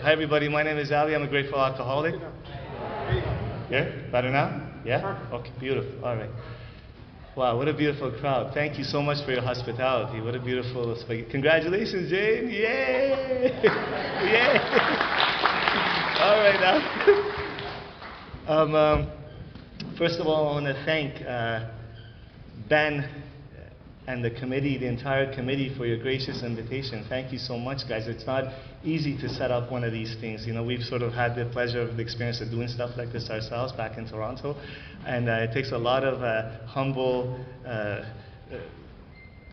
Hi everybody, my name is Ali. I'm a grateful alcoholic. Yeah? Better now? Yeah? Okay, beautiful. All right. Wow, what a beautiful crowd. Thank you so much for your hospitality. What a beautiful spaghetti. Congratulations, Jane. Yay! Yay! All right now. First of all, I want to thank Ben and the committee, the entire committee, for your gracious invitation. Thank you so much, guys. It's not easy to set up one of these things. You know, we've sort of had the pleasure of the experience of doing stuff like this ourselves back in Toronto, and it takes a lot of humble,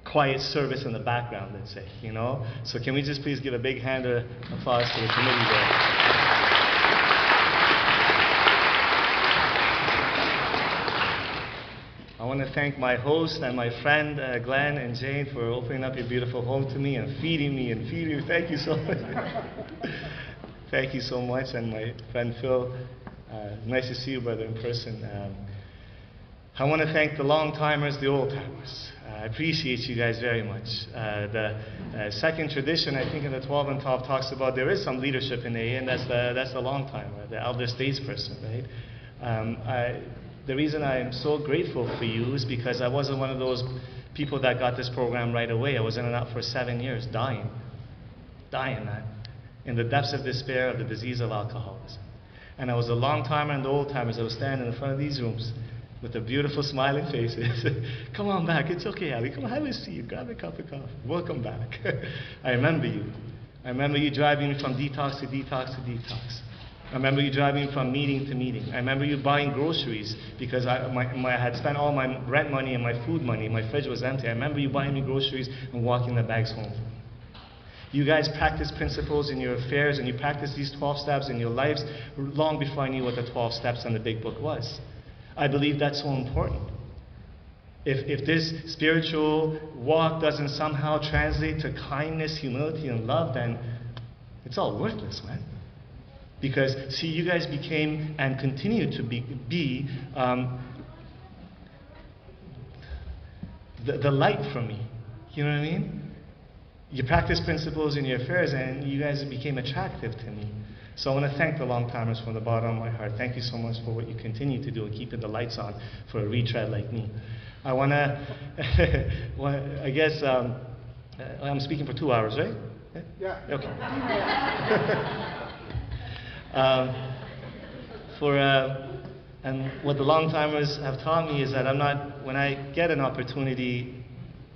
quiet service in the background, let's say, you know? So can we just please give a big hand of applause to the committee there? I want to thank my host and my friend Glenn and Jane for opening up your beautiful home to me and feeding me. Thank you so much. Thank you so much. And my friend Phil, nice to see you, brother, in person. I want to thank the long-timers, the old-timers. I appreciate you guys very much. The second tradition, I think, in the 12 and 12 talks about there is some leadership in AA, and that's the long-timer, the elder statesperson, right? The reason I'm so grateful for you is because I wasn't one of those people that got this program right away. I was in and out for 7 years, dying, man, in the depths of despair of the disease of alcoholism. And I was a long-timer and the old-timers. I was standing in front of these rooms with the beautiful smiling faces. Come on back, it's okay, Ali. Come on, have a seat, grab a cup of coffee. Welcome back. I remember you. I remember you driving me from detox to detox to detox. I remember you driving from meeting to meeting. I remember you buying groceries because I had spent all my rent money and my food money. My fridge was empty. I remember you buying me groceries and walking the bags home. You guys practice principles in your affairs, and you practice these 12 steps in your lives long before I knew what the 12 steps in the big book was. I believe that's so important. If this spiritual walk doesn't somehow translate to kindness, humility, and love, then it's all worthless, man. Because, see, you guys became and continue to be the light for me. You know what I mean? You practice principles in your affairs, and you guys became attractive to me. So I want to thank the long-timers from the bottom of my heart. Thank you so much for what you continue to do and keeping the lights on for a retread like me. I want to, I guess, I'm speaking for 2 hours, right? Yeah. Okay. And what the long-timers have taught me is that when I get an opportunity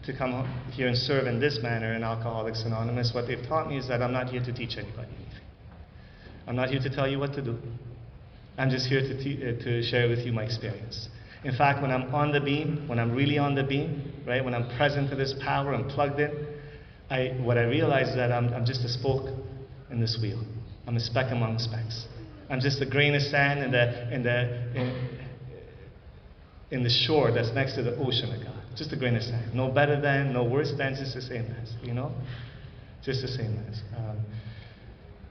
to come here and serve in this manner in Alcoholics Anonymous, what they've taught me is that I'm not here to teach anybody anything. I'm not here to tell you what to do. I'm just here to share with you my experience. In fact, when I'm on the beam, when I'm really on the beam, right, when I'm present to this power and plugged in, what I realize is that I'm just a spoke in this wheel. I'm a speck among specks. I'm just a grain of sand in the shore that's next to the ocean of God. Just a grain of sand. No better than, no worse than, just the same as, you know? Just the same as.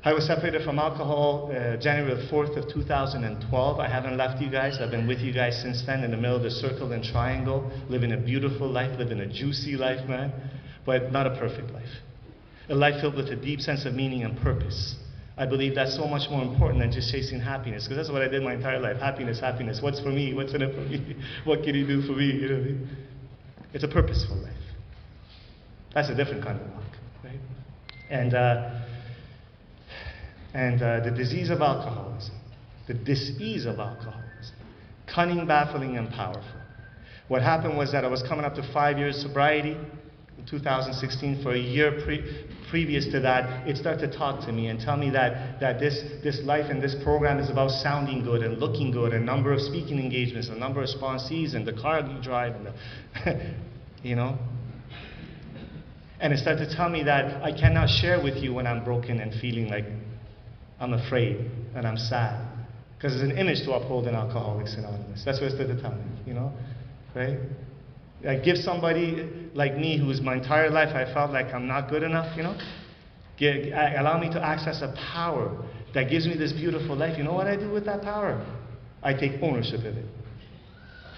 I was separated from alcohol January the 4th of 2012. I haven't left you guys. I've been with you guys since then in the middle of the circle and triangle, living a beautiful life, living a juicy life, man, but not a perfect life. A life filled with a deep sense of meaning and purpose. I believe that's so much more important than just chasing happiness, because that's what I did my entire life. Happiness, happiness. What's for me? What's in it for me? What can you do for me? You know what I mean? It's a purposeful life. That's a different kind of walk, right? And the disease of alcoholism, the dis-ease of alcoholism, cunning, baffling, and powerful. What happened was that I was coming up to 5 years sobriety. In 2016, for a year previous to that, it started to talk to me and tell me that this life and this program is about sounding good and looking good, and number of speaking engagements, a number of sponsees, and the car you drive, and the you know. And it started to tell me that I cannot share with you when I'm broken and feeling like I'm afraid and I'm sad, because it's an image to uphold in Alcoholics Anonymous. That's what it started to tell me, you know, right? I give somebody like me, who's my entire life I felt like I'm not good enough, you know, allow me to access a power that gives me this beautiful life. You know what I do with that power? I take ownership of it.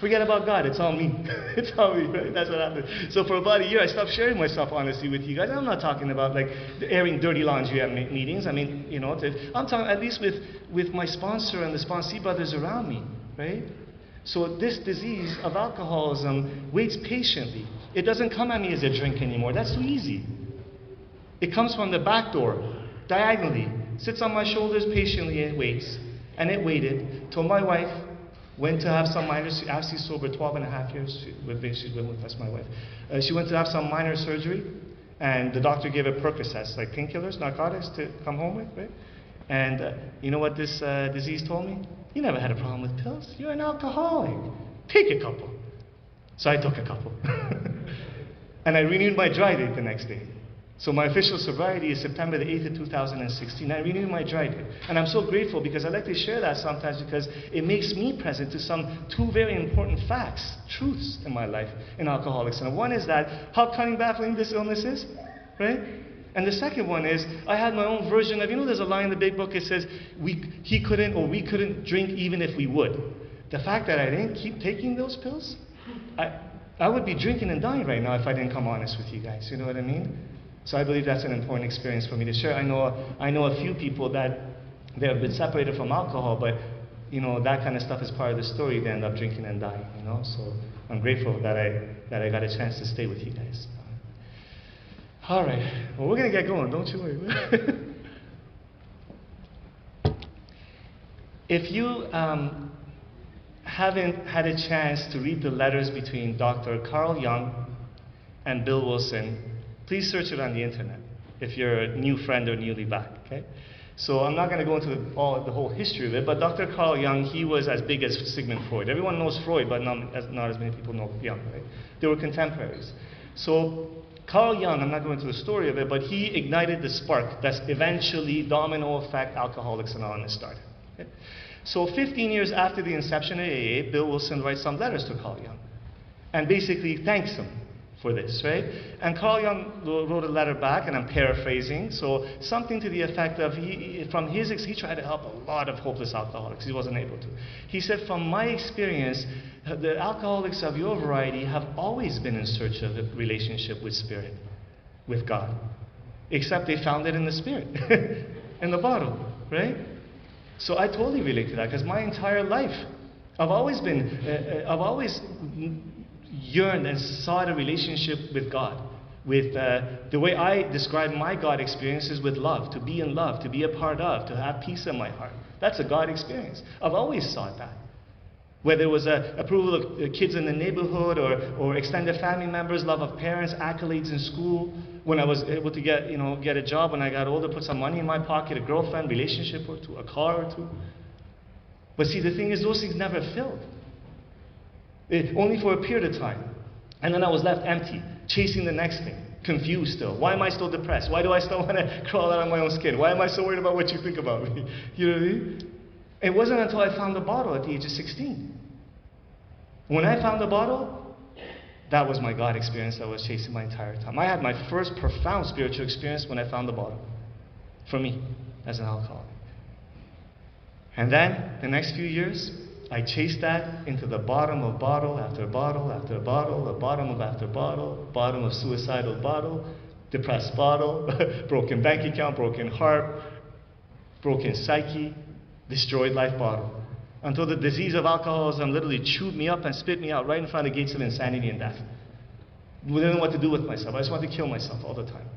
Forget about God, it's all me. It's all me, right? That's what happened. So for about a year, I stopped sharing myself honestly with you guys. I'm not talking about like airing dirty laundry at meetings. I mean, you know, I'm talking at least with my sponsor and the sponsee brothers around me, right? So this disease of alcoholism waits patiently. It doesn't come at me as a drink anymore. That's too easy. It comes from the back door, diagonally, sits on my shoulders patiently and waits. And it waited till my wife went to have some minor, actually sober 12 and a half years, she's been with us, my wife. She went to have some minor surgery, and the doctor gave her Percocets, like painkillers, narcotics to come home with, right? And you know what this disease told me? You never had a problem with pills. You're an alcoholic. Take a couple. So I took a couple. And I renewed my dry date the next day. So my official sobriety is September the 8th of 2016. I renewed my dry date. And I'm so grateful because I like to share that sometimes because it makes me present to some two very important facts, truths in my life in alcoholics. And one is that how cunning, baffling this illness is, right? And the second one is I had my own version of, you know, there's a line in the big book, it says we couldn't drink even if we would. The fact that I didn't keep taking those pills, I would be drinking and dying right now if I didn't come honest with you guys. You know what I mean? So I believe that's an important experience for me to share. I know a few people that they have been separated from alcohol, but you know that kind of stuff is part of the story. They end up drinking and dying. You know, so I'm grateful that I got a chance to stay with you guys. All right, well we're gonna get going. Don't you worry. If you haven't had a chance to read the letters between Dr. Carl Jung and Bill Wilson, please search it on the internet if you're a new friend or newly back, okay? So I'm not going to go into the whole history of it, but Dr. Carl Jung, he was as big as Sigmund Freud. Everyone knows Freud, but not as many people know Jung, right? They were contemporaries. So Carl Jung, I'm not going into the story of it, but he ignited the spark that's eventually domino effect Alcoholics Anonymous started. Okay? So 15 years after the inception of AA, Bill Wilson writes some letters to Carl Jung and basically thanks him for this, right? And Carl Jung wrote a letter back, and I'm paraphrasing, so something to the effect of, he tried to help a lot of hopeless alcoholics. He wasn't able to. He said, from my experience, the alcoholics of your variety have always been in search of a relationship with Spirit, with God. Except they found it in the Spirit, in the bottle, right? So I totally relate to that, because my entire life, I've always yearned and sought a relationship with God. With the way I describe my God experience is with love, to be in love, to be a part of, to have peace in my heart. That's a God experience. I've always sought that. Whether it was approval of kids in the neighborhood or extended family members, love of parents, accolades in school, when I was able to get a job when I got older, put some money in my pocket, a girlfriend, relationship or two, a car or two. But see, the thing is, those things never filled. Only for a period of time. And then I was left empty, chasing the next thing, confused still. Why am I still depressed? Why do I still want to crawl out of my own skin? Why am I so worried about what you think about me? You know what I mean? It wasn't until I found the bottle at the age of 16. When I found the bottle, that was my God experience that I was chasing my entire time. I had my first profound spiritual experience when I found the bottle. For me, as an alcoholic. And then, the next few years, I chased that into the bottom of bottle after bottle after bottle, the bottom of after bottle, bottom of suicidal bottle, depressed bottle, broken bank account, broken heart, broken psyche, destroyed life bottle. Until the disease of alcoholism literally chewed me up and spit me out right in front of the gates of insanity and death. I didn't know what to do with myself. I just wanted to kill myself all the time.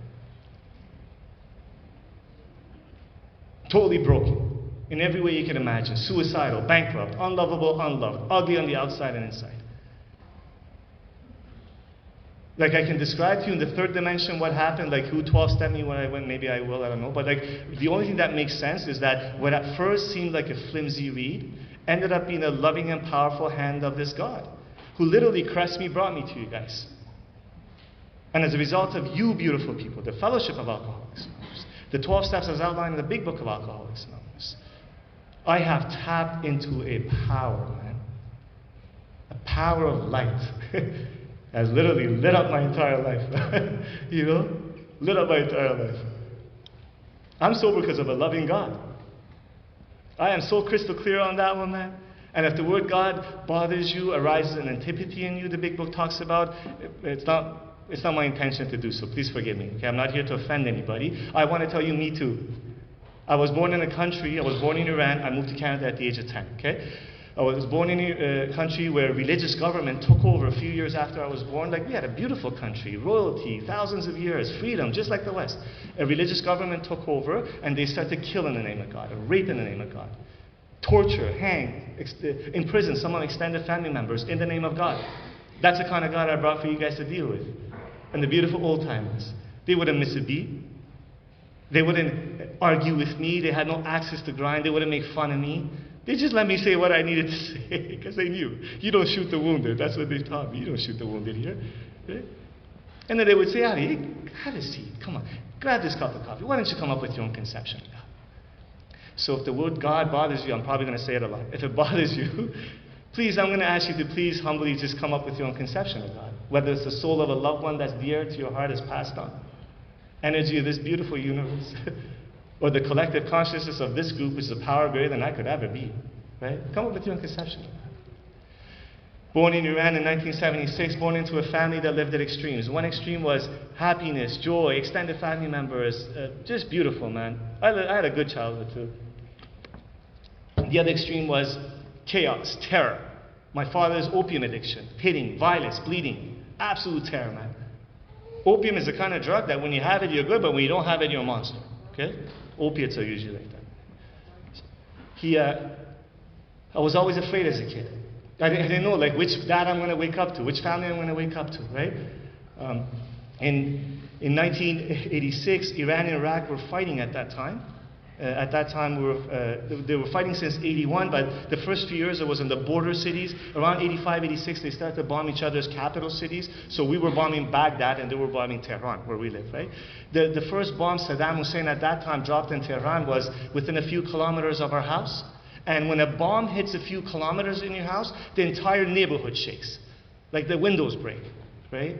Totally broken. In every way you can imagine. Suicidal, bankrupt, unlovable, unloved, ugly on the outside and inside. Like I can describe to you in the third dimension what happened, like who 12-stepped me when I went, maybe I will, I don't know. But like the only thing that makes sense is that what at first seemed like a flimsy reed ended up being a loving and powerful hand of this God, who literally caressed me, brought me to you guys. And as a result of you beautiful people, the Fellowship of Alcoholics Anonymous, the 12 steps as outlined in the big book of Alcoholics Anonymous, I have tapped into a power, man. A power of light. Has literally lit up my entire life. You know? Lit up my entire life. I'm sober because of a loving God. I am so crystal clear on that one, man. And if the word God bothers you, arises an antipathy in you, the big book talks about, it's not my intention to do so. Please forgive me. Okay? I'm not here to offend anybody. I want to tell you, me too. I was born in a country, I was born in Iran, I moved to Canada at the age of 10. Okay? I was born in a country where religious government took over a few years after I was born. Like, we had a beautiful country, royalty, thousands of years, freedom, just like the West. A religious government took over, and they started to kill in the name of God, or rape in the name of God. Torture, hang, imprison some of my extended family members in the name of God. That's the kind of God I brought for you guys to deal with. And the beautiful old timers. They wouldn't miss a beat. They wouldn't argue with me. They had no access to grind. They wouldn't make fun of me. They just let me say what I needed to say because they knew. You don't shoot the wounded. That's what they taught me. You don't shoot the wounded here. Right? And then they would say, Ali, have a seat. Come on. Grab this cup of coffee. Why don't you come up with your own conception of God? So if the word God bothers you, I'm probably going to say it a lot. If it bothers you, please, I'm going to ask you to please humbly just come up with your own conception of God. Whether it's the soul of a loved one that's dear to your heart has passed on. Energy of this beautiful universe. Or the collective consciousness of this group, which is a power greater than I could ever be. Right? Come up with your own conception of God. Born in Iran in 1976, born into a family that lived at extremes. One extreme was happiness, joy, extended family members. Just beautiful, man. I had a good childhood too. The other extreme was chaos, terror. My father's opium addiction, hitting, violence, bleeding. Absolute terror, man. Opium is the kind of drug that when you have it, you're good, but when you don't have it, you're a monster. Okay? Opiates are usually like that. I was always afraid as a kid. I didn't know like which dad I'm going to wake up to, which family I'm going to wake up to, right? In 1986, Iran and Iraq were fighting at that time. At that time, they were fighting since 81, but the first few years it was in the border cities. Around 85, 86, they started to bomb each other's capital cities. So we were bombing Baghdad and they were bombing Tehran, where we live, right? The first bomb Saddam Hussein at that time dropped in Tehran was within a few kilometers of our house. And when a bomb hits a few kilometers in your house, the entire neighborhood shakes. Like the windows break, right?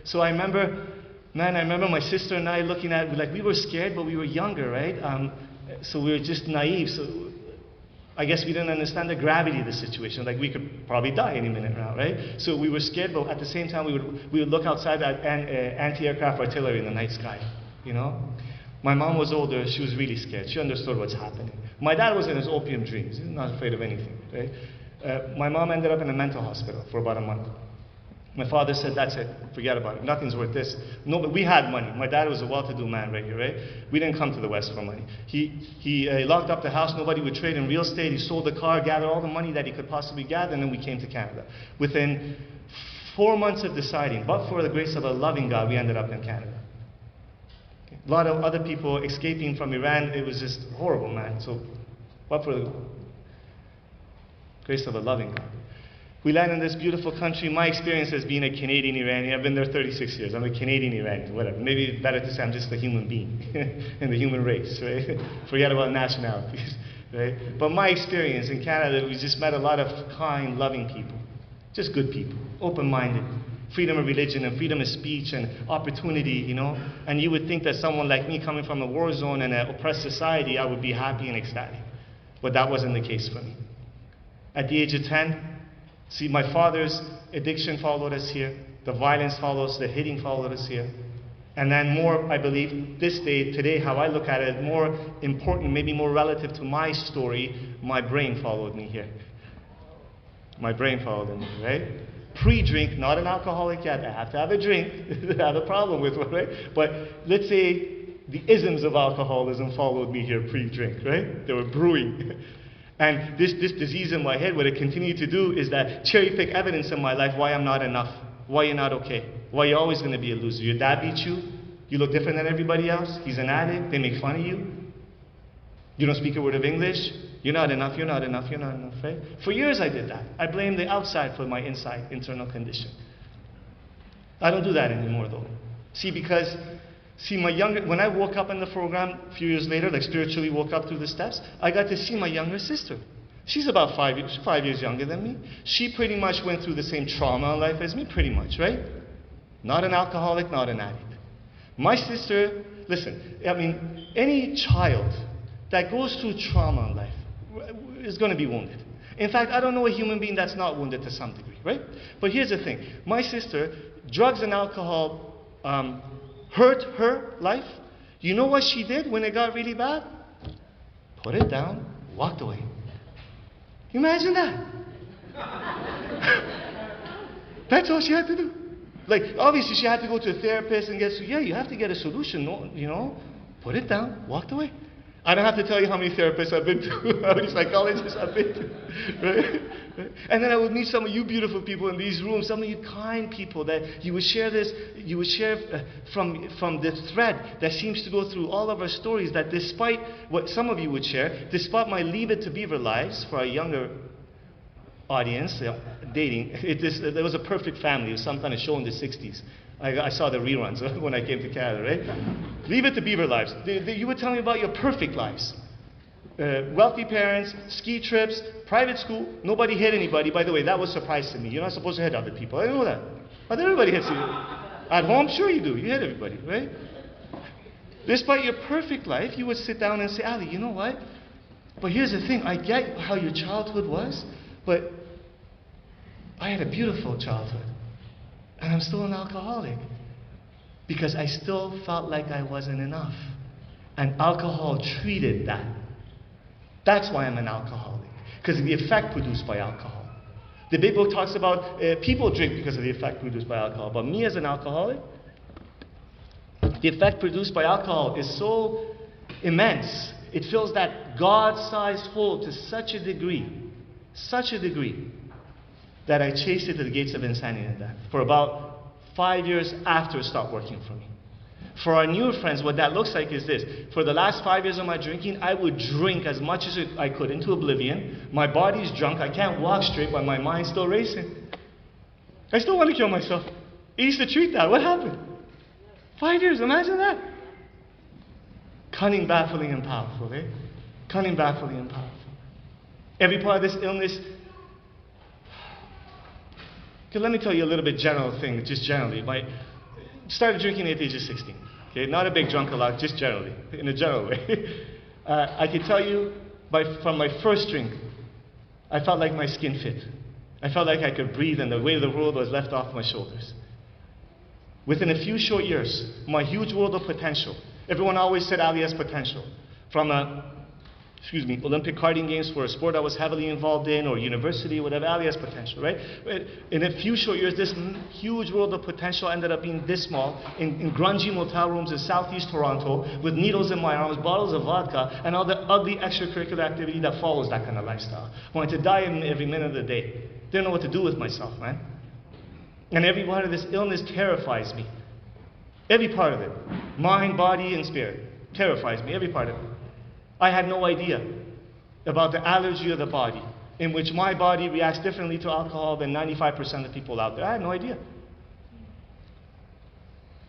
So I remember my sister and I looking at, like, we were scared, but we were younger, right? So we were just naive. So I guess we didn't understand the gravity of the situation. Like, we could probably die any minute now, right? So we were scared, but at the same time, we would look outside at anti-aircraft artillery in the night sky, you know? My mom was older. She was really scared. She understood what's happening. My dad was in his opium dreams. He was not afraid of anything, right? My mom ended up in a mental hospital for about a month. My father said, that's it, forget about it, nothing's worth this. No, but we had money. My dad was a well-to-do man right here, right? We didn't come to the West for money. He locked up the house, nobody would trade in real estate, he sold the car, gathered all the money that he could possibly gather, and then we came to Canada. Within 4 months of deciding, but for the grace of a loving God, we ended up in Canada. Okay. A lot of other people escaping from Iran, it was just horrible, man. So, but for the grace of a loving God. We land in this beautiful country. My experience as being a Canadian Iranian, I've been there 36 years. I'm a Canadian Iranian, whatever. Maybe it's better to say I'm just a human being in the human race, right? Forget about nationalities, right? But my experience in Canada, we just met a lot of kind, loving people. Just good people, open-minded. Freedom of religion and freedom of speech and opportunity, you know? And you would think that someone like me coming from a war zone and an oppressed society, I would be happy and ecstatic. But that wasn't the case for me. At the age of 10, see, my father's addiction followed us here. The violence follows, the hitting followed us here. And then more, I believe, this day, today, how I look at it, more important, maybe more relative to my story, my brain followed me here. My brain followed me, right? Pre-drink, not an alcoholic yet. I have to have a drink. I have a problem with it, right? But let's say the isms of alcoholism followed me here pre-drink, right? They were brewing. And this disease in my head, what it continued to do is that cherry-pick evidence in my life why I'm not enough, why you're not okay, why you're always going to be a loser. Your dad beat you, you look different than everybody else, he's an addict, they make fun of you, you don't speak a word of English, you're not enough, you're not enough, you're not enough, right? For years I did that. I blamed the outside for my inside, internal condition. I don't do that anymore though. See, because when I woke up in the program a few years later, like spiritually woke up through the steps, I got to see my younger sister. She's about 5 years younger than me. She pretty much went through the same trauma in life as me, pretty much, right? Not an alcoholic, not an addict. My sister, listen, I mean, any child that goes through trauma in life is going to be wounded. In fact, I don't know a human being that's not wounded to some degree, right? But here's the thing. My sister, drugs and alcohol hurt her life. You know what she did when it got really bad? Put it down, walked away. Imagine that. That's all she had to do. Like, obviously she had to go to a therapist and you have to get a solution, you know. Put it down, walked away. I don't have to tell you how many therapists I've been to, how many psychologists I've been to, right? And then I would meet some of you beautiful people in these rooms, some of you kind people that you would share from the thread that seems to go through all of our stories, that despite what some of you would share, despite my Leave It to Beaver lives for our younger audience, dating, there was a perfect family. It was some kind of show in the 60s. I saw the reruns when I came to Canada, right? Leave It to Beaver lives. You would tell me about your perfect lives. Wealthy parents, ski trips, private school, nobody hit anybody. By the way, that was a surprise to me. You're not supposed to hit other people. I didn't know that. I thought everybody hits you. At home, sure you do. You hit everybody, right? Despite your perfect life, you would sit down and say, Ali, you know what? But here's the thing. I get how your childhood was, but I had a beautiful childhood. And I'm still an alcoholic. Because I still felt like I wasn't enough. And alcohol treated that. That's why I'm an alcoholic. Because of the effect produced by alcohol. The big book talks about people drink because of the effect produced by alcohol. But me as an alcoholic, the effect produced by alcohol is so immense. It fills that God-sized hole to such a degree, that I chased it to the gates of insanity and death for about 5 years after it stopped working for me. For our newer friends, what that looks like is this. For the last 5 years of my drinking, I would drink as much as I could into oblivion. My body's drunk. I can't walk straight, but my mind's still racing. I still want to kill myself. I used to treat that. What happened? 5 years, imagine that. Cunning, baffling, and powerful, eh? Cunning, baffling, and powerful. Every part of this illness. Okay, let me tell you a little bit general thing, just generally. I started drinking at the age of 16. Okay, not a big drunk a lot, just generally, in a general way. I can tell you, from my first drink, I felt like my skin fit. I felt like I could breathe and the weight of the world was left off my shoulders. Within a few short years, my huge world of potential. Everyone always said Ali has potential. From Olympic karting games for a sport I was heavily involved in, or university, whatever, Ali has potential, right? In a few short years, this huge world of potential ended up being this small, in grungy motel rooms in southeast Toronto, with needles in my arms, bottles of vodka, and all the ugly extracurricular activity that follows that kind of lifestyle. Wanted to die every minute of the day. Didn't know what to do with myself, man. And every part of this illness terrifies me. Every part of it. Mind, body, and spirit. Terrifies me, every part of it. I had no idea about the allergy of the body, in which my body reacts differently to alcohol than 95% of people out there. I had no idea.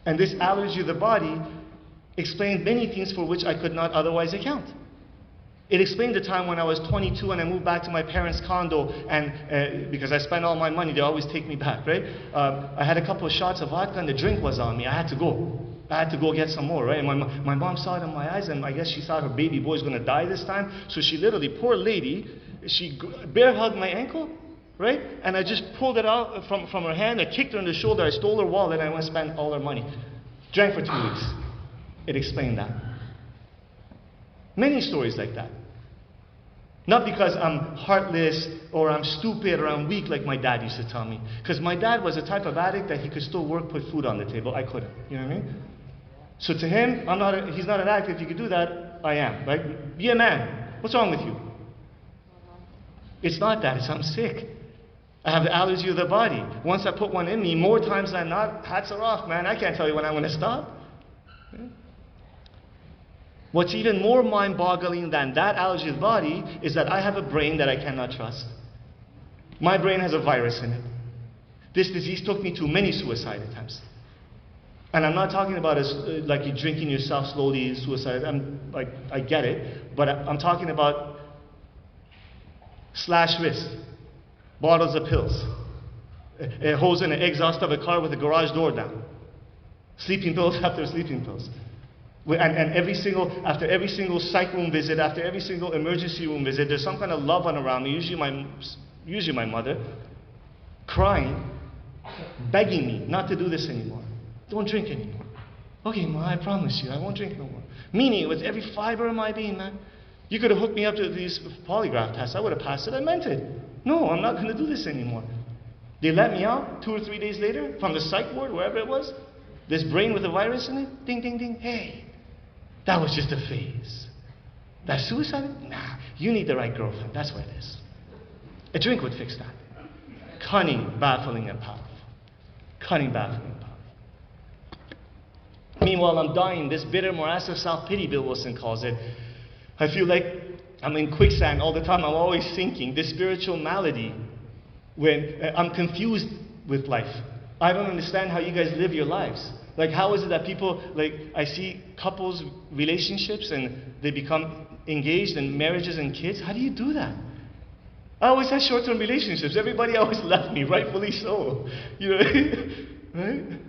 And this allergy of the body explained many things for which I could not otherwise account. It explained the time when I was 22 and I moved back to my parents' condo, and because I spent all my money, they always take me back, right? I had a couple of shots of vodka and the drink was on me. I had to go. I had to go get some more, right? And my mom saw it in my eyes, and I guess she thought her baby boy's going to die this time. So she literally, poor lady, she bear hugged my ankle, right? And I just pulled it out from her hand. I kicked her in the shoulder. I stole her wallet, and I went and spent all her money. Drank for 2 weeks. It explained that. Many stories like that. Not because I'm heartless or I'm stupid or I'm weak like my dad used to tell me. Because my dad was the type of addict that he could still work, put food on the table. I couldn't. You know what I mean? So to him, he's not an addict. If you could do that, I am. Right? Be a man. What's wrong with you? It's not that. It's I'm sick. I have the allergy of the body. Once I put one in me, more times than not, hats are off, man. I can't tell you when I'm going to stop. Okay? What's even more mind-boggling than that allergy of the body is that I have a brain that I cannot trust. My brain has a virus in it. This disease took me to many suicide attempts. And I'm not talking about like you drinking yourself slowly, suicide. I get it. But I'm talking about slash wrist, bottles of pills, a hose and an exhaust of a car with the garage door down, sleeping pills after sleeping pills. And after every single psych room visit, after every single emergency room visit, there's some kind of loved one around me, usually my mother, crying, begging me not to do this anymore. Don't drink anymore. Okay, Ma, I promise you, I won't drink no more. Meaning it was every fiber of my being, man. You could have hooked me up to these polygraph tests. I would have passed it. I meant it. No, I'm not going to do this anymore. They let me out 2 or 3 days later from the psych ward, wherever it was. This brain with a virus in it. Ding, ding, ding. Hey, that was just a phase. That suicide? Nah, you need the right girlfriend. That's what it is. A drink would fix that. Cunning, baffling, and powerful. Cunning, baffling, and powerful. Meanwhile, I'm dying. This bitter morass of self-pity, Bill Wilson calls it. I feel like I'm in quicksand all the time. I'm always sinking. This spiritual malady when I'm confused with life. I don't understand how you guys live your lives. Like, how is it that people, like, I see couples, relationships, and they become engaged in marriages and kids. How do you do that? I always had short-term relationships. Everybody always left me, rightfully so. You know, right?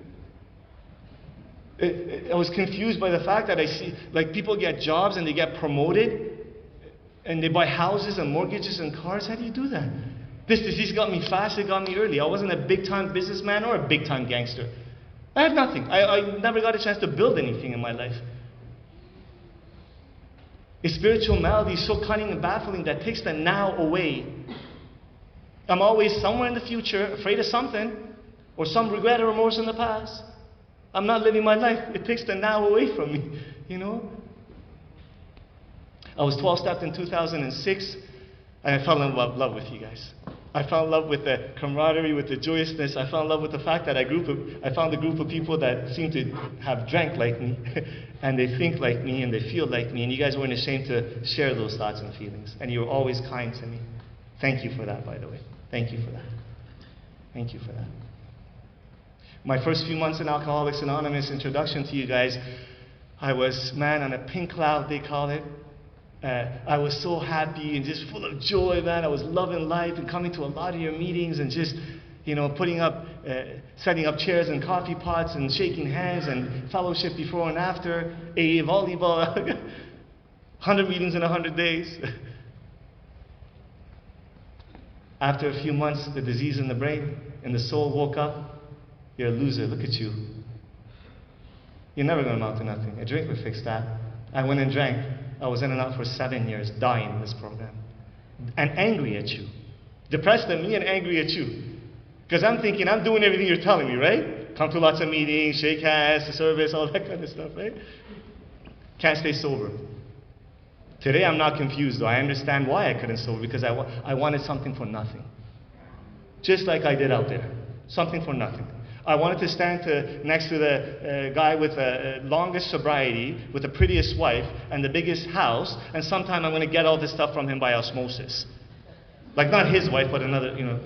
I was confused by the fact that I see, like, people get jobs and they get promoted and they buy houses and mortgages and cars. How do you do that? This disease got me fast, it got me early. I wasn't a big-time businessman or a big-time gangster. I had nothing. I never got a chance to build anything in my life. A spiritual malady is so cunning and baffling that takes the now away. I'm always somewhere in the future, afraid of something, or some regret or remorse in the past. I'm not living my life. It takes the now away from me, you know? I was 12-stepped in 2006, and I fell in love with you guys. I fell in love with the camaraderie, with the joyousness. I fell in love with the fact that I found a group of people that seemed to have drank like me, and they think like me, and they feel like me, and you guys weren't ashamed to share those thoughts and feelings, and you were always kind to me. Thank you for that, by the way. Thank you for that. Thank you for that. My first few months in Alcoholics Anonymous, introduction to you guys, I was, man, on a pink cloud, they call it. I was so happy and just full of joy, man. I was loving life and coming to a lot of your meetings and just, you know, setting up chairs and coffee pots and shaking hands and fellowship before and after, AA volleyball, 100 meetings in 100 days. After a few months, the disease in the brain and the soul woke up. You're a loser, look at you. You're never going to amount to nothing. A drink would fix that. I went and drank. I was in and out for 7 years, dying in this program. And angry at you. Depressed at me and angry at you. Because I'm thinking, I'm doing everything you're telling me, right? Come to lots of meetings, shake hands, service, all that kind of stuff, right? Can't stay sober. Today I'm not confused, though. I understand why I couldn't sober, because I wanted something for nothing. Just like I did out there. Something for nothing. I wanted to stand next to the guy with the longest sobriety, with the prettiest wife, and the biggest house, and sometime I'm going to get all this stuff from him by osmosis. Like, not his wife, but another, you know.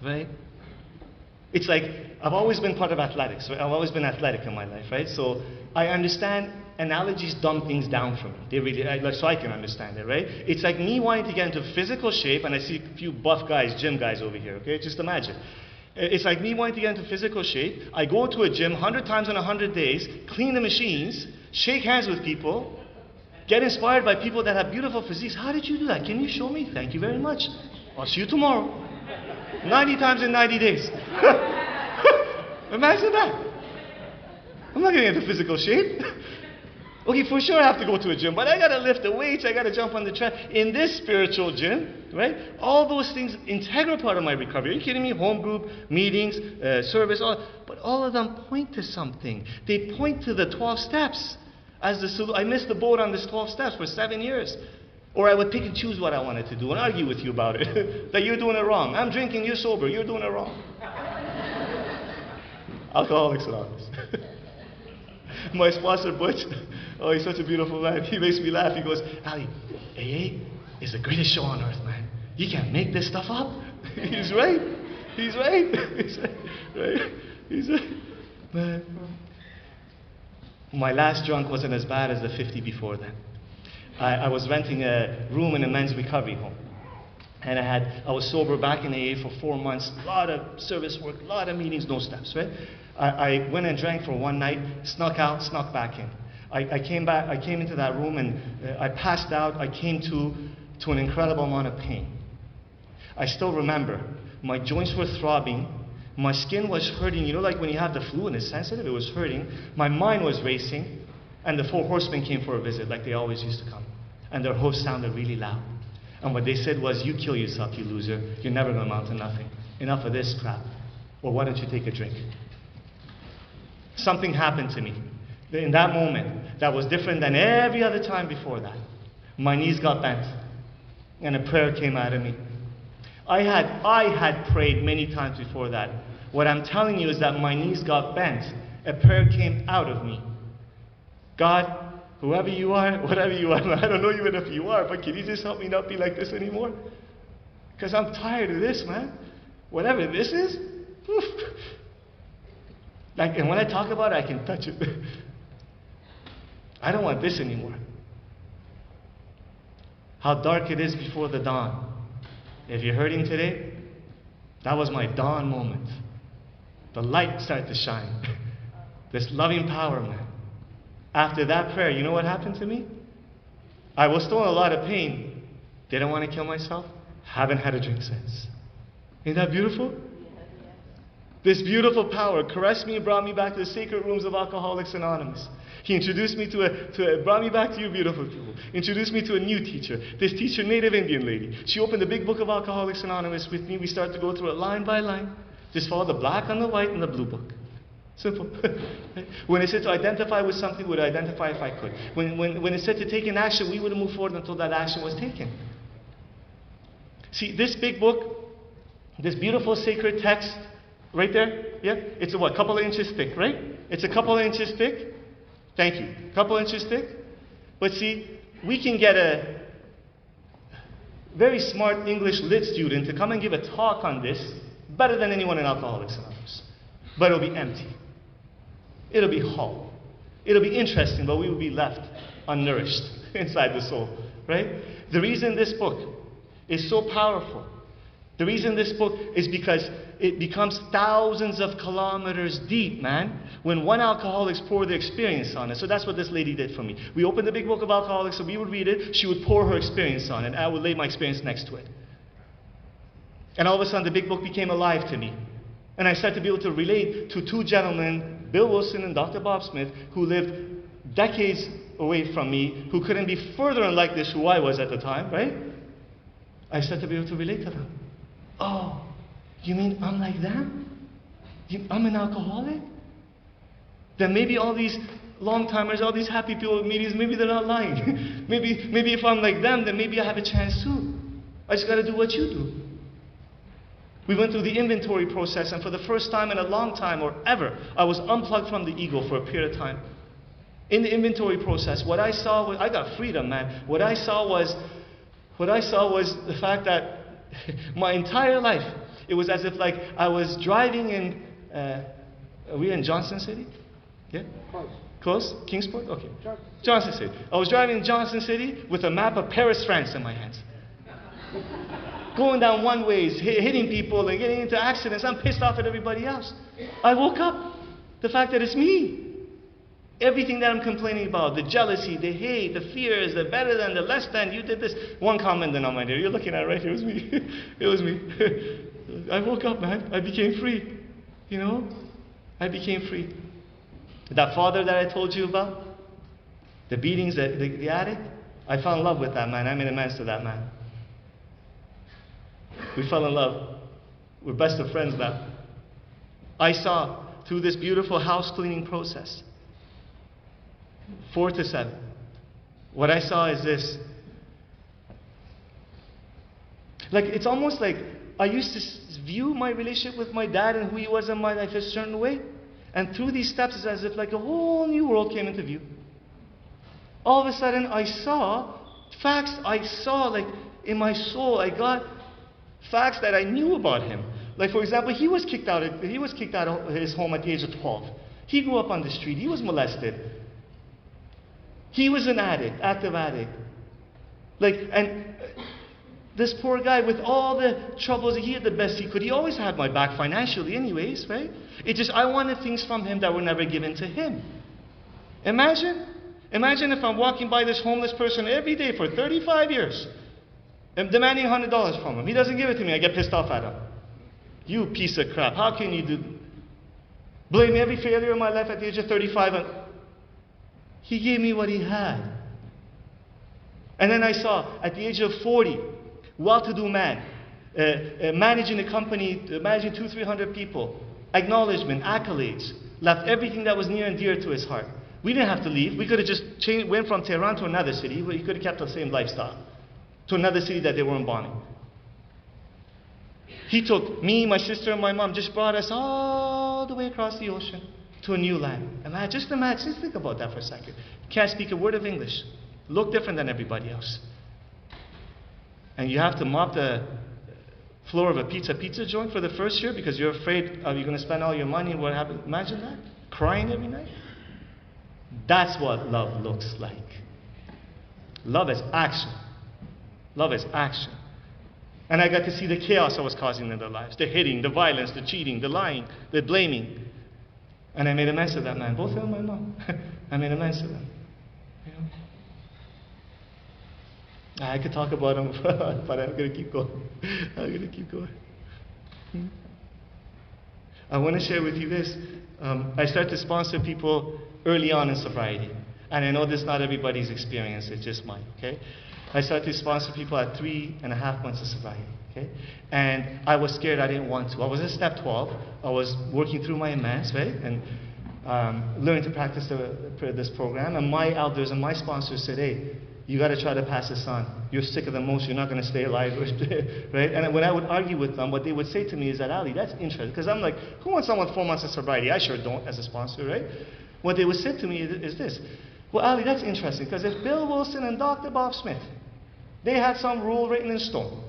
Right? It's like, I've always been part of athletics, right? I've always been athletic in my life, right? So I understand analogies dumb things down for me. They really, so I can understand it, right? It's like me wanting to get into physical shape, and I see a few buff guys, gym guys over here, okay? Just imagine. It's like me wanting to get into physical shape. I go to a gym 100 times in 100 days, clean the machines, shake hands with people, get inspired by people that have beautiful physiques. How did you do that? Can you show me? Thank you very much. I'll see you tomorrow. 90 times in 90 days. Imagine that. I'm not getting into physical shape. Okay, for sure I have to go to a gym, but I gotta lift the weights, I gotta jump on the track. In this spiritual gym, right? All those things, integral part of my recovery. Are you kidding me? Home group, meetings, service, but all of them point to something. They point to the 12 steps. I missed the boat on this 12 steps for 7 years. Or I would pick and choose what I wanted to do and argue with you about it. That you're doing it wrong. I'm drinking, you're sober, you're doing it wrong. Alcoholics Anonymous. My sponsor, Butch, oh, he's such a beautiful man. He makes me laugh. He goes, Ali, AA is the greatest show on earth, man. You can't make this stuff up. He's right. He's right. He's right. He's right. Man. My last drunk wasn't as bad as the 50 before then. I was renting a room in a men's recovery home. And I was sober back in AA for 4 months, a lot of service work, a lot of meetings, no steps, right? I went and drank for one night, snuck out, snuck back in. I came into that room and I passed out. I came to an incredible amount of pain. I still remember, my joints were throbbing, my skin was hurting, you know, like when you have the flu and it's sensitive, it was hurting. My mind was racing, and the 4 horsemen came for a visit like they always used to come. And their host sounded really loud. And what they said was, you kill yourself, you loser. You're never going to amount to nothing. Enough of this crap. Well, why don't you take a drink? Something happened to me in that moment that was different than every other time before that. My knees got bent, and a prayer came out of me. I had prayed many times before that. What I'm telling you is that my knees got bent. A prayer came out of me. God, whoever you are, whatever you are, I don't know even if you are, but can you just help me not be like this anymore? Because I'm tired of this, man. Whatever this is, oof. Like, and when I talk about it, I can touch it. I don't want this anymore. How dark it is before the dawn. If you're hurting today, that was my dawn moment. The light started to shine. This loving power, man. After that prayer, you know what happened to me? I was still in a lot of pain. Didn't want to kill myself. Haven't had a drink since. Isn't that beautiful? This beautiful power caressed me and brought me back to the sacred rooms of Alcoholics Anonymous. He introduced me brought me back to you beautiful people. Introduced me to a new teacher. This teacher, Native Indian lady. She opened the big book of Alcoholics Anonymous with me. We started to go through it line by line. Just follow the black on the white and the blue book. Simple. When it said to identify with something, we would identify if I could. When it said to take an action, we would move forward until that action was taken. See, this big book, this beautiful sacred text, right there, yeah? It's a what, couple of inches thick, right? It's a couple of inches thick. Thank you. Couple of inches thick. But see, we can get a very smart English lit student to come and give a talk on this better than anyone in Alcoholics Anonymous. But it'll be empty. It'll be hollow. It'll be interesting, but we will be left unnourished inside the soul, right? The reason this book is so powerful, the reason this book is because it becomes thousands of kilometers deep, man, when one alcoholics pour their experience on it. So that's what this lady did for me. We opened the big book of Alcoholics, so we would read it, she would pour her experience on it, and I would lay my experience next to it. And all of a sudden, the big book became alive to me. And I started to be able to relate to 2 gentlemen, Bill Wilson and Dr. Bob Smith, who lived decades away from me, who couldn't be further unlike this who I was at the time, right? I started to be able to relate to them. Oh, you mean I'm like them? I'm an alcoholic? Then maybe all these long-timers, all these happy people at meetings, maybe they're not lying. maybe if I'm like them, then maybe I have a chance too. I just got to do what you do. We went through the inventory process, and for the first time in a long time, or ever, I was unplugged from the ego for a period of time. In the inventory process, what I saw was, I got freedom, man. What I saw was the fact that my entire life, it was as if like I was driving in, are we in Johnson City? Yeah? Close? Kingsport? Okay. Johnson City. I was driving in Johnson City with a map of Paris, France in my hands. Going down one ways, hitting people and getting into accidents. I'm pissed off at everybody else. I woke up. The fact that it's me. Everything that I'm complaining about, the jealousy, the hate, the fears, the better than, the less than, you did this. One comment denominator. You're looking at it right here. It was me. It was me. I woke up, man. I became free. You know? I became free. That father that I told you about, the beatings, the addict, I fell in love with that man. I made amends to that man. We fell in love. We're best of friends now. I saw through this beautiful house cleaning process, 4 to 7, what I saw is this. Like, it's almost like I used to view my relationship with my dad and who he was in my life a certain way. And through these steps, it's as if like a whole new world came into view. All of a sudden, I saw facts. I saw, like, in my soul, I got facts that I knew about him. Like, for example, he was kicked out of his home at the age of 12. He grew up on the street. He was molested. He was an addict, active addict. Like, and This poor guy with all the troubles, he did the best he could. He always had my back financially anyways, right? It just, I wanted things from him that were never given to him. Imagine if I'm walking by this homeless person every day for 35 years. I'm demanding $100 from him. He doesn't give it to me. I get pissed off at him. You piece of crap. How can you blame every failure in my life at the age of 35? And he gave me what he had. And then I saw, at the age of 40, well-to-do man, managing a company, managing 200-300 people, acknowledgement, accolades, left everything that was near and dear to his heart. We didn't have to leave. We could have just went from Tehran to another city. He could have kept the same lifestyle. To another city that they weren't bombing. He took me, my sister, and my mom, just brought us all the way across the ocean to a new land. Just think about that for a second. Can't speak a word of English. Look different than everybody else. And you have to mop the floor of a pizza joint for the first year because you're afraid you're going to spend all your money. What happened? Imagine that. Crying every night. That's what love looks like. Love is action. Love is action. And I got to see the chaos I was causing in their lives. The hitting, the violence, the cheating, the lying, the blaming. And I made amends to that man. Both him and my mom. I made amends to them. You know? I could talk about him, but I'm going to keep going. I want to share with you this. I started to sponsor people early on in sobriety. And I know this is not everybody's experience. It's just mine. Okay? I started to sponsor people at 3.5 months of sobriety, okay? And I was scared. I didn't want to. I was in step 12. I was working through my amends, right? And learning to practice this program. And my elders and my sponsors said, hey, you got to try to pass this on. You're sicker than most. You're not going to stay alive, right? And when I would argue with them, what they would say to me is that, Ali, that's interesting. Because I'm like, who wants someone 4 months of sobriety? I sure don't as a sponsor, right? What they would say to me is this. Well, Ali, that's interesting. Because if Bill Wilson and Dr. Bob Smith, they had some rule written in stone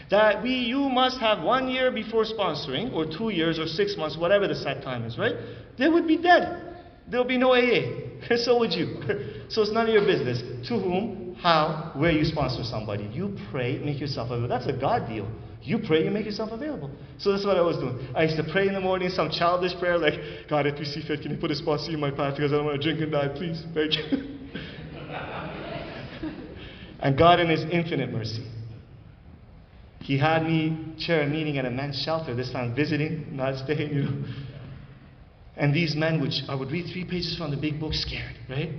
that you must have 1 year before sponsoring, or 2 years, or 6 months, whatever the set time is, right? They would be dead. There would be no AA. So would you. So it's none of your business to whom, how, where you sponsor somebody. You pray, make yourself available. That's a God deal. You pray, you make yourself available. So that's what I was doing. I used to pray in the morning, some childish prayer like, God, if you see fit, can you put a sponsor in my path because I don't want to drink and die, please. Beg you. And God in His infinite mercy, He had me chair a meeting at a men's shelter, this time visiting, not staying, you know. And these men, I would read 3 pages from the big book, scared, right?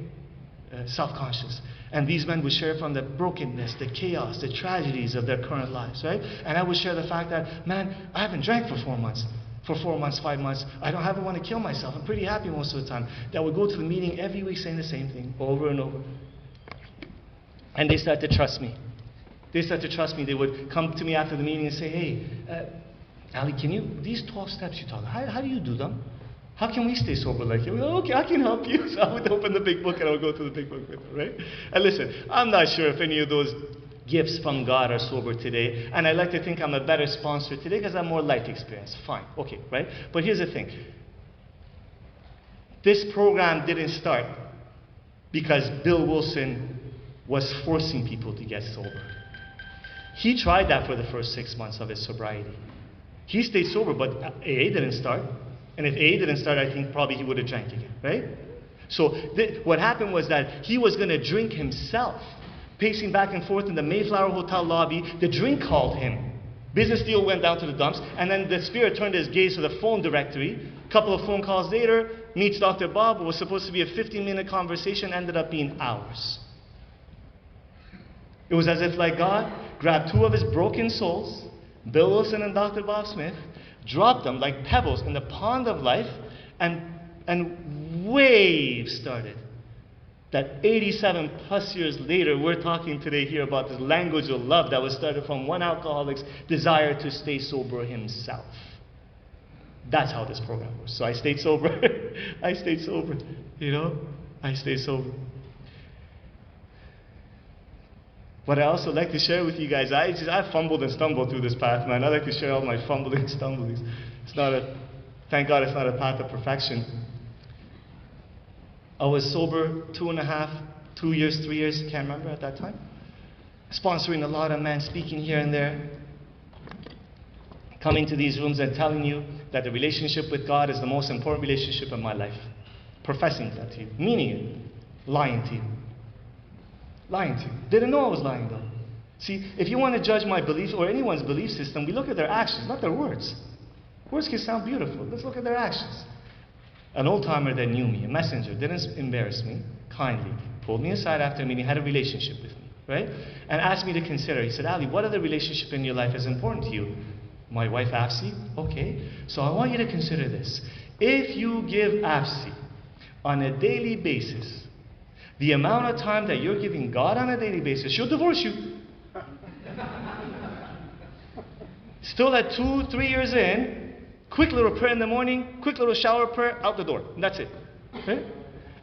Self-conscious. And these men would share from the brokenness, the chaos, the tragedies of their current lives, right? And I would share the fact that, man, I haven't drank for 4 months. For 4 months, 5 months, I haven't want to kill myself. I'm pretty happy most of the time. That would go to the meeting every week saying the same thing over and over. And they started to trust me. They started to trust me. They would come to me after the meeting and say, hey, Ali, these 12 steps you talk, how do you do them? How can we stay sober like you? Well, okay, I can help you. So I would open the big book and I would go to the big book with them, right? And listen, I'm not sure if any of those gifts from God are sober today. And I like to think I'm a better sponsor today because I'm more life experience. Fine, okay, right? But here's the thing. This program didn't start because Bill Wilson was forcing people to get sober. He tried that for the first 6 months of his sobriety. He stayed sober, but AA didn't start. And if AA didn't start, I think probably he would have drank again, right? So what happened was that he was going to drink himself. Pacing back and forth in the Mayflower Hotel lobby, the drink called him. Business deal went down to the dumps, and then the spirit turned his gaze to the phone directory. A couple of phone calls later, meets Dr. Bob. It was supposed to be a 15-minute conversation, ended up being hours. It was as if like God grabbed 2 of his broken souls, Bill Wilson and Dr. Bob Smith, dropped them like pebbles in the pond of life, and waves started. That 87 plus years later, we're talking today here about this language of love that was started from one alcoholic's desire to stay sober himself. That's how this program was. So I stayed sober. I stayed sober. You know? I stayed sober. What I also like to share with you guys, I fumbled and stumbled through this path, man. I like to share all my fumbling and stumblings. Thank God it's not a path of perfection. I was sober 2 years, 3 years, can't remember at that time. sponsoring a lot of men, speaking here and there, coming to these rooms and telling you that the relationship with God is the most important relationship in my life. Professing that to you, meaning it, lying to you. Lying to you. Didn't know I was lying though. See, if you want to judge my beliefs or anyone's belief system, we look at their actions, not their words. Words can sound beautiful. Let's look at their actions. An old-timer that knew me, a messenger, didn't embarrass me, kindly pulled me aside after a meeting, had a relationship with me, right? And asked me to consider. He said, Ali, what other relationship in your life is important to you? My wife, Afsi? Okay. So I want you to consider this. If you give Afsi on a daily basis the amount of time that you're giving God on a daily basis, she'll divorce you. Still at 2-3 years in, quick little prayer in the morning, quick little shower prayer, out the door. And that's it. Okay?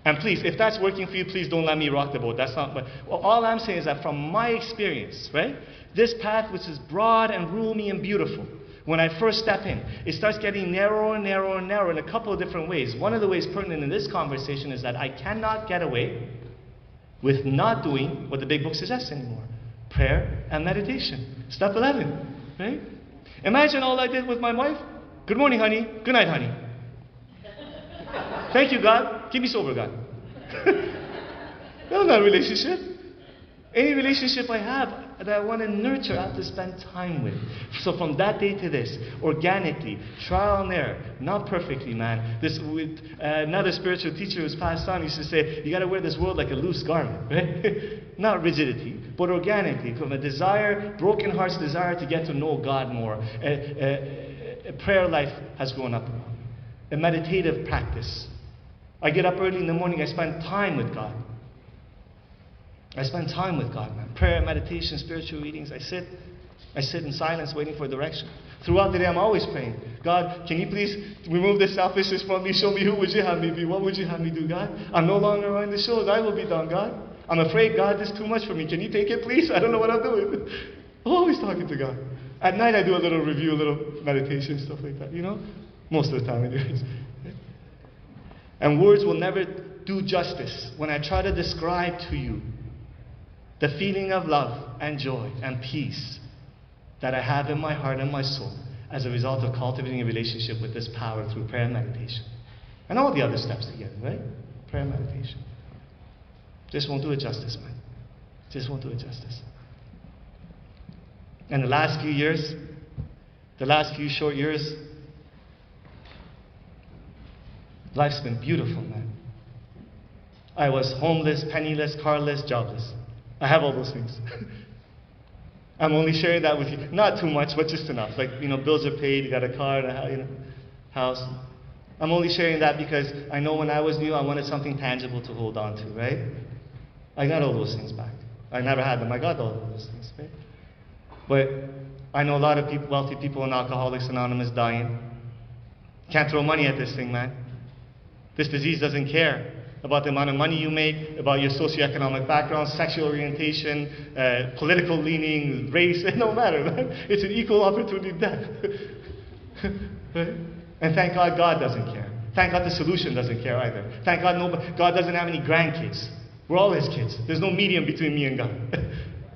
And please, if that's working for you, please don't let me rock the boat. That's not. But well, all I'm saying is that from my experience, right, this path, which is broad and roomy and beautiful, when I first step in, it starts getting narrower and narrower and narrower in a couple of different ways. One of the ways pertinent in this conversation is that I cannot get away with not doing what the big book suggests anymore. Prayer and meditation. Step 11, right? Imagine all I did with my wife. Good morning, honey. Good night, honey. Thank you, God. Keep me sober, God. That's not a relationship. Any relationship I have that I want to nurture, I have to spend time with. So from that day to this, organically, trial and error, not perfectly, man. This with another spiritual teacher who's passed on used to say, you got to wear this world like a loose garment, right? Not rigidity, but organically, from a desire, broken heart's desire to get to know God more. A prayer life has grown up. A meditative practice. I get up early in the morning, I spend time with God. I spend time with God, man. Prayer, meditation, spiritual readings. I sit in silence waiting for direction. Throughout the day, I'm always praying. God, can you please remove this selfishness from me? Show me who would you have me be? What would you have me do, God? I'm no longer running the show. I will be done, God. I'm afraid, God, this is too much for me. Can you take it, please? I don't know what I'm doing. I'm always talking to God. At night, I do a little review, a little meditation, stuff like that, you know? Most of the time, anyways. And words will never do justice when I try to describe to you the feeling of love and joy and peace that I have in my heart and my soul as a result of cultivating a relationship with this power through prayer and meditation. And all the other steps together, right? Prayer and meditation. Just won't do it justice, man. Just won't do it justice. And the last few years, the last few short years, life's been beautiful, man. I was homeless, penniless, carless, jobless. I have all those things. I'm only sharing that with you. Not too much, but just enough. Like, you know, bills are paid, you got a car, house. I'm only sharing that because I know when I was new, I wanted something tangible to hold on to, right? I got all those things back. I never had them. I got all those things, right? But I know a lot of people, wealthy people in Alcoholics Anonymous dying. Can't throw money at this thing, man. This disease doesn't care about the amount of money you make, about your socioeconomic background, sexual orientation, political leaning, race. It don't matter, man. It's an equal opportunity death. Right? And thank God, God doesn't care. Thank God the solution doesn't care either. Thank God God doesn't have any grandkids. We're all His kids. There's no medium between me and God.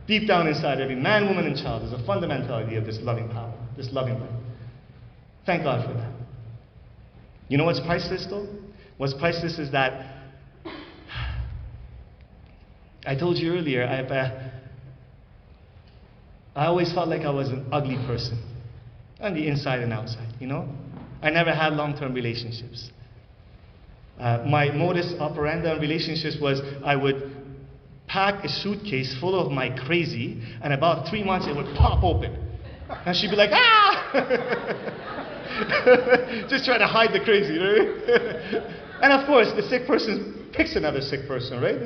Deep down inside every man, woman, and child is a fundamentality of this loving power, this loving life. Thank God for that. You know what's priceless though? What's priceless is that I told you earlier, I always felt like I was an ugly person on the inside and outside, you know? I never had long-term relationships. My modus operandi in relationships was I would pack a suitcase full of my crazy, and about 3 months it would pop open. And she'd be like, ah! Just trying to hide the crazy, right? And of course, the sick person picks another sick person, right?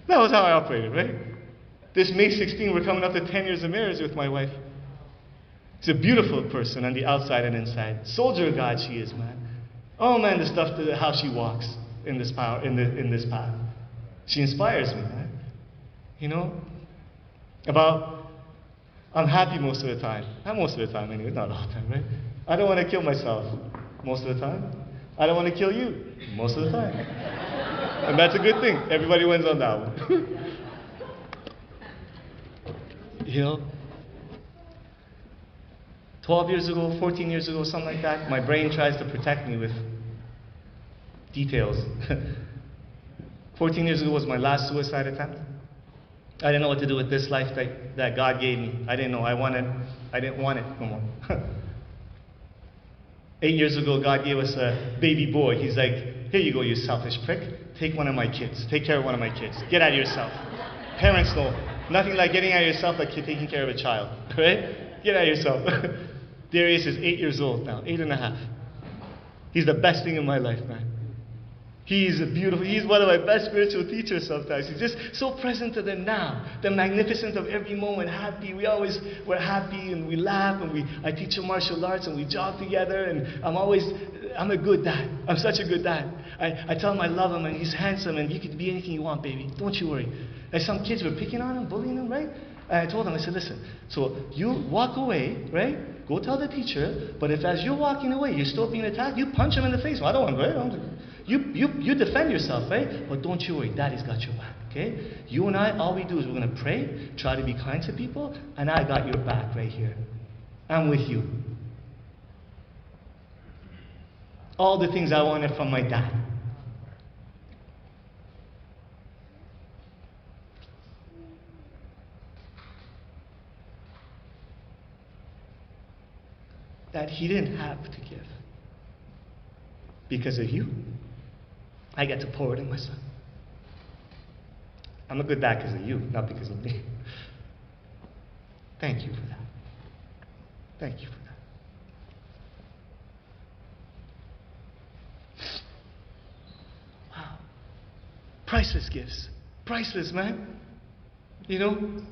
That was how I operated, right? This May 16, we're coming up to 10 years of marriage with my wife. She's a beautiful person on the outside and inside. Soldier of God she is, man. Oh man, the stuff, how she walks in this power, in this path. She inspires me, man. You know? I'm happy most of the time. Not most of the time anyway, not all the time, right? I don't want to kill myself most of the time. I don't want to kill you most of the time. And that's a good thing. Everybody wins on that one. You know? 12 years ago, 14 years ago, something like that, my brain tries to protect me with details. 14 years ago was my last suicide attempt. I didn't know what to do with this life that God gave me. I didn't know. I didn't want it no more. 8 years ago, God gave us a baby boy. He's like, here you go, you selfish prick. Take one of my kids. Take care of one of my kids. Get out of yourself. Parents know. Nothing like getting out of yourself like you're taking care of a child. Right? Get out of yourself. Darius is 8 years old now. 8.5. He's the best thing in my life, man. He's one of my best spiritual teachers sometimes. He's just so present to the now, the magnificence of every moment, happy. We're happy and we laugh and I teach him martial arts and we jog together and I'm a good dad. I'm such a good dad. I tell him I love him and he's handsome and you could be anything you want, baby. Don't you worry. And some kids were picking on him, bullying him, right? And I told him, I said, listen, so you walk away, right? Go tell the teacher, but if as you're walking away, you're still being attacked, you punch him in the face. Well, I don't want to, right? You defend yourself, right? But don't you worry, Daddy's got your back, okay? You and I, all we do is we're going to pray, try to be kind to people, and I got your back right here. I'm with you. All the things I wanted from my dad. That he didn't have to give. Because of you, I get to pour it in my son. I'm a good dad because of you, not because of me. Thank you for that. Thank you for that. Wow. Priceless gifts. Priceless, man. You know?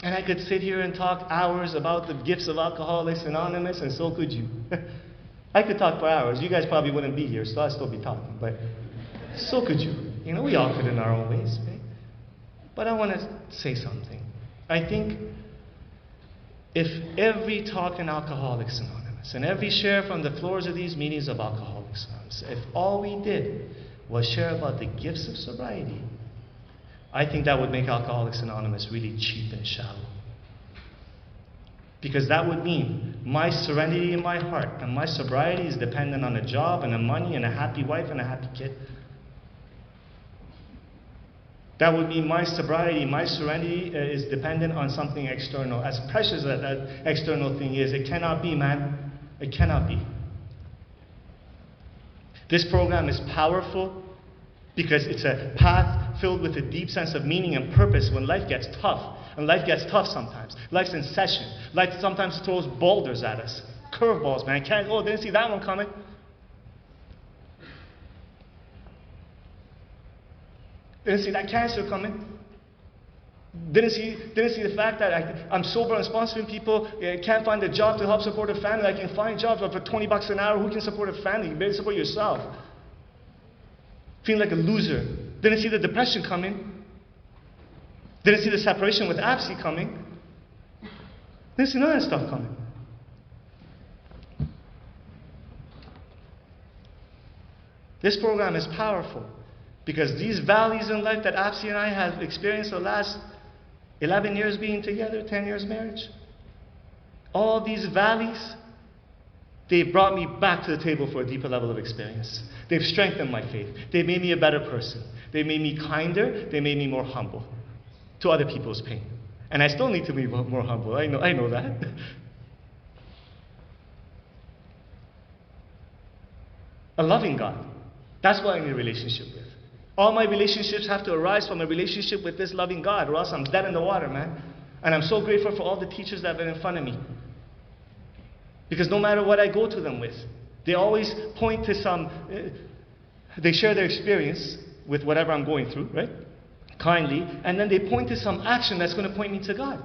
And I could sit here and talk hours about the gifts of Alcoholics Anonymous, and so could you. I could talk for hours. You guys probably wouldn't be here, so I'd still be talking, but so could you. You know, we all could in our own ways, right? But I want to say something. I think if every talk in Alcoholics Anonymous and every share from the floors of these meetings of Alcoholics Anonymous, if all we did was share about the gifts of sobriety, I think that would make Alcoholics Anonymous really cheap and shallow. Because that would mean my serenity in my heart and my sobriety is dependent on a job and a money and a happy wife and a happy kid. That would mean my sobriety, my serenity is dependent on something external. As precious as that external thing is, it cannot be, man. It cannot be. This program is powerful because it's a path filled with a deep sense of meaning and purpose when life gets tough. And life gets tough sometimes. Life's in session. Life sometimes throws boulders at us. Curveballs, man. Didn't see that one coming. Didn't see that cancer coming. Didn't see the fact that I'm sober and sponsoring people. Can't find a job to help support a family. I can find jobs, but for $20 an hour, who can support a family? You better support yourself. Feeling like a loser. Didn't see the depression coming. Didn't see the separation with APSI coming. Didn't see none of that stuff coming. This program is powerful because these valleys in life that APSI and I have experienced the last 11 years being together, 10 years marriage, all these valleys, they brought me back to the table for a deeper level of experience. They've strengthened my faith. They made me a better person. They made me kinder. They made me more humble to other people's pain. And I still need to be more humble. I know that. A loving God. That's what I'm in a relationship with. All my relationships have to arise from a relationship with this loving God, or else I'm dead in the water, man. And I'm so grateful for all the teachers that have been in front of me. Because no matter what I go to them with, they always point to they share their experience with whatever I'm going through, right? Kindly, and then they point to some action that's going to point me to God.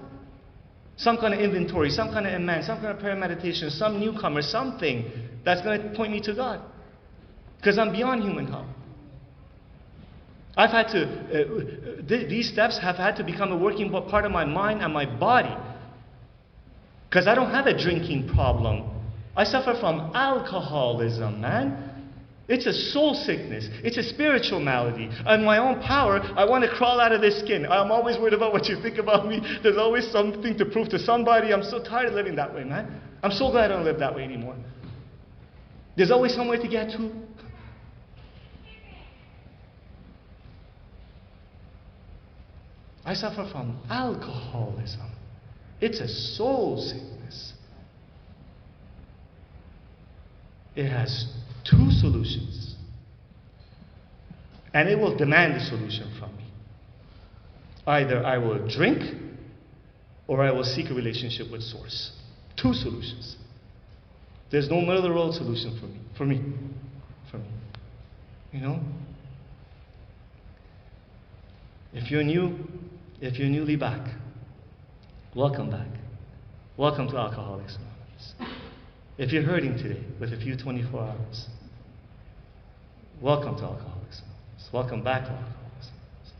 Some kind of inventory, some kind of amends, some kind of prayer meditation, some newcomer, something that's going to point me to God. Because I'm beyond human help. I've had to, these steps have had to become a working part of my mind and my body. Because I don't have a drinking problem. I suffer from alcoholism, man. It's a soul sickness. It's a spiritual malady. On my own power, I want to crawl out of this skin. I'm always worried about what you think about me. There's always something to prove to somebody. I'm so tired of living that way, man. I'm so glad I don't live that way anymore. There's always somewhere to get to. I suffer from alcoholism. It's a soul sickness. It has two solutions. And it will demand a solution from me. Either I will drink or I will seek a relationship with Source. Two solutions. There's no middle of the road solution for me. For me. You know? If you're newly back, welcome back. Welcome to Alcoholics Anonymous. If you're hurting today with a few 24 hours, welcome to Alcoholics Anonymous. Welcome back to Alcoholics Anonymous.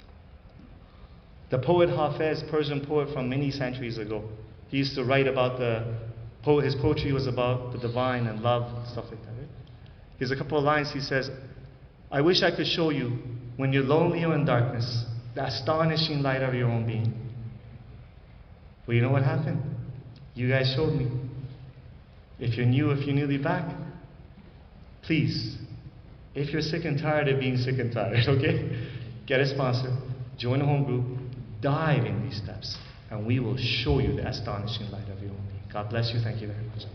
The poet Hafez, Persian poet from many centuries ago, he used to write about his poetry was about the divine and love and stuff like that. Right? Here's a couple of lines. He says, I wish I could show you when you're lonely or in darkness, the astonishing light of your own being. Well, you know what happened? You guys showed me. If you're newly back, please, if you're sick and tired of being sick and tired, okay? Get a sponsor, join a home group, dive in these steps, and we will show you the astonishing light of your own being. God bless you. Thank you very much.